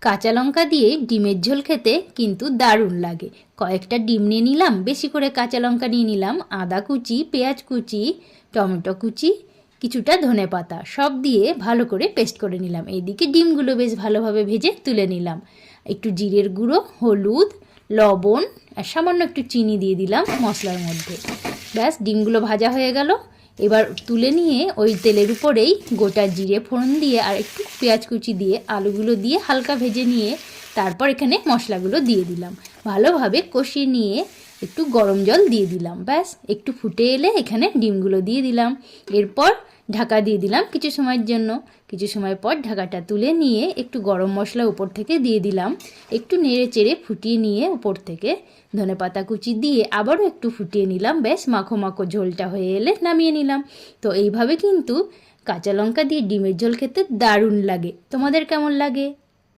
কাঁচা লঙ্কা দিয়ে ডিমের ঝোল খেতে কিন্তু দারুণ লাগে। কয়েকটা ডিম নিয়ে নিলাম, বেশি করে কাঁচা লঙ্কা নিয়ে নিলাম, আদা কুচি, পেঁয়াজ কুচি, টমেটো কুচি, কিছুটা ধনেপাতা সব দিয়ে ভালো করে পেস্ট করে নিলাম। এইদিকে ডিমগুলো বেশ ভালোভাবে ভেজে তুলে নিলাম। একটু জিরের গুঁড়ো, হলুদ, লবণ আর সামান্য একটু চিনি দিয়ে দিলাম মশলার মধ্যে। ব্যাস, ডিমগুলো ভাজা হয়ে গেল। এবার তুলে নিয়ে ওই তেলের উপরেই গোটা জিরে ফোড়ন দিয়ে আর একটু পেঁয়াজ কুচি দিয়ে আলুগুলো দিয়ে হালকা ভেজে নিয়ে তারপর এখানে মশলাগুলো দিয়ে দিলাম। ভালোভাবে কষিয়ে নিয়ে একটু গরম জল দিয়ে দিলাম। ব্যাস, একটু ফুটে এলে এখানে ডিমগুলো দিয়ে দিলাম। এরপর ঢাকা দিয়ে দিলাম কিছু সময়ের জন্য। কিছু সময় পর ঢাকাটা তুলে নিয়ে একটু গরম মশলা উপর থেকে দিয়ে দিলাম। একটু নেড়ে চেড়ে ফুটিয়ে নিয়ে উপর থেকে ধনেপাতা কুচি দিয়ে আবারও একটু ফুটিয়ে নিলাম। বেশ মাখো মাখো ঝোলটা হয়ে এলে নামিয়ে নিলাম। তো এইভাবে কিন্তু কাঁচা লঙ্কা দিয়ে ডিমের ঝোল খেতে দারুণ লাগে। তোমাদের কেমন লাগে?